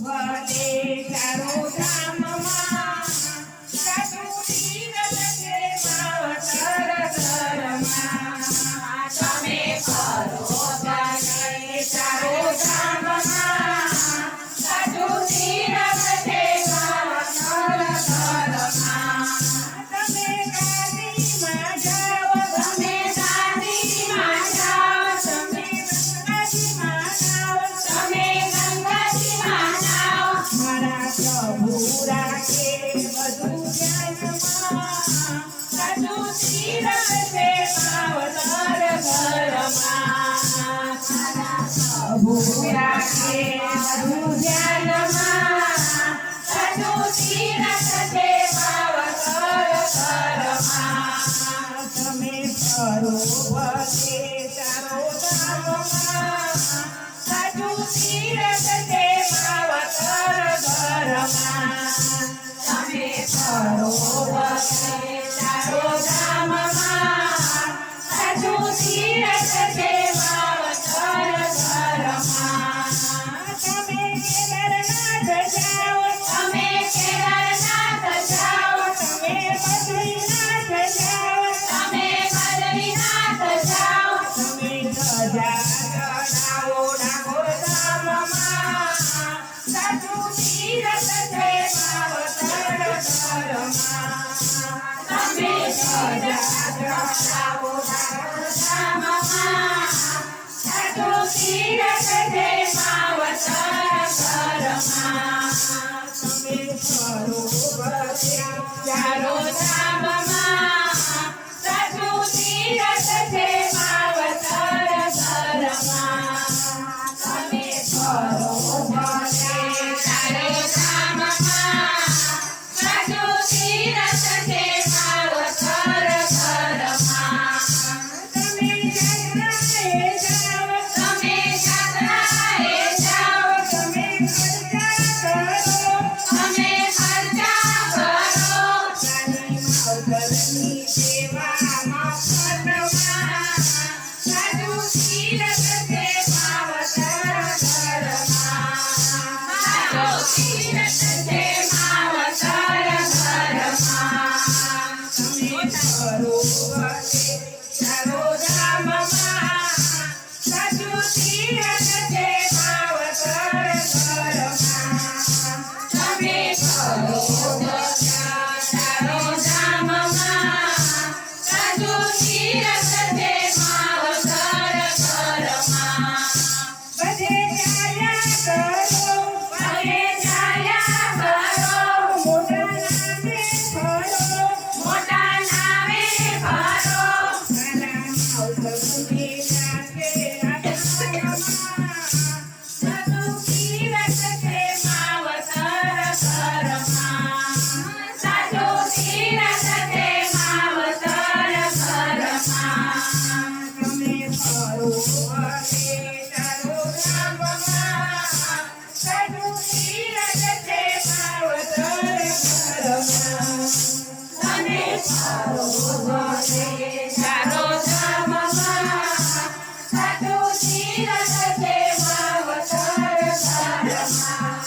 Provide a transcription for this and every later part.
વડે ચારો ધામમાં સાધુ તીરથ છે માવતર ઘરમાં. તમે કરો વડે ચારો ધામમાં સાધુ તીરથ છે માવતર ઘરમાં. તમે ગાદીમાં જાઓ, તમે ગાદીમાં જાઓ, તમે ગંગાજીમાં જાઓ, તમે ગંગાજીમાં જાઓ. મારા પ્રભુ રાખે બધું ધ્યાનમાં, સાધુ તીરથ છે માવતર ઘરમાં. મારા પ્રભુ રાખે બધું ધ્યાનમાં, સાધુ તીરથ છે માવતર ઘરમાં. તમે ફરો વડે ચારો ધામમાં સાધુ તીરથ છે માવતર ઘરમાં. તમે ફરો વડે ચારો ધામમાં સાધુ તીરથ છે માવતર ઘરમાં. તમે કેદારનાથ જાઓ, તમે કેદારનાથ જાઓ, તમે બદ્રીનાથ જાઓ, તમે બદ્રીનાથ જાઓ, તમે ધજા ચડાવો ડાકોર ધામમાં, સાધુ તીરથ છે માવતર ઘરમાં. તમે ધજા ચડાવો ડાકોર ધામમાં, સાધુ તીરથ છે માવતર ઘરમાં. તમે ફરો વડે ચારો ધામમાં સાધુ તીરથ છે માવતર ઘરમાં. તમે ફરો વડે ચારો ધામમાં સાધુ તીરથ છે માવતર ઘરમાં. તમે જાત્રાએ જાઓ, તમે જાત્રાએ જાઓ, તમે ખર્ચા કરો, તમે ખર્ચા કરો. નાની માવતરની સેવામાં ફરવામાં, સાધુ તીરથ છે માવતર ઘરમાં. સાધુ તીરથ છે માવતર ઘરમાં. તમે ફરો વડે ચારો ધામમાં, સાધુ તીરથ છે માવતર ઘરમાં. તમે ફરો વડે ચારો ધામમાં, સાધુ તીરથ છે માવતર ઘરમાં. બધે ચાલ્યા કરો, બધે ચાલ્યા કરો, મોટા નામે ફરો, મોટા નામે ફરો. નાના માવતરની રાખે આધારમાં, સાધુ તીરથ છે માવતર ઘરમાં. સાધુ તીરથ છે માવતર ઘરમાં. તમે ફરો વડે ચારો ધામમાં, સાધુ તીરથ છે માવતર ઘરમાં. તમે ફરો વડે ચારો ધામમાં, સાધુ તીરથ છે માવતર ઘરમાં.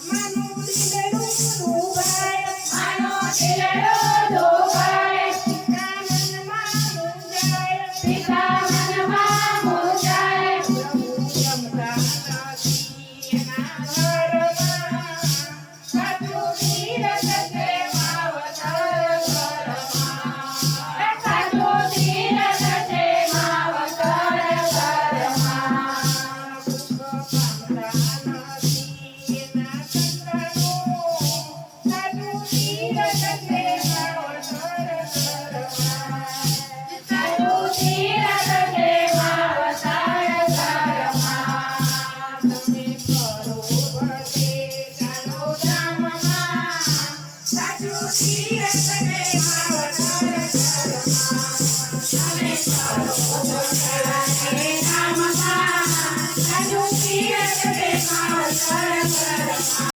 માનું દિલડું ડૂબાય, માનું દિલડું ડૂબાય, પિતા મનમાં મૂંઝાય, પિતા મનમાં મૂંઝાય. પ્રભુ જમતા નથી એના ઘરમાં, સાધુ તીરથ છે માવતર ઘરમાં. સાધુ તીરથ છે માવતર ઘરમાં. દુઃખ પામતા નથી એના સંતાનો, સાધુ તીરથ છે માવતર ઘરમાં. સાધુ તીરથ છે માવતર ઘરમાં. તમે ફરો વડે ચારો ધામમાં, સાધુ તીરથ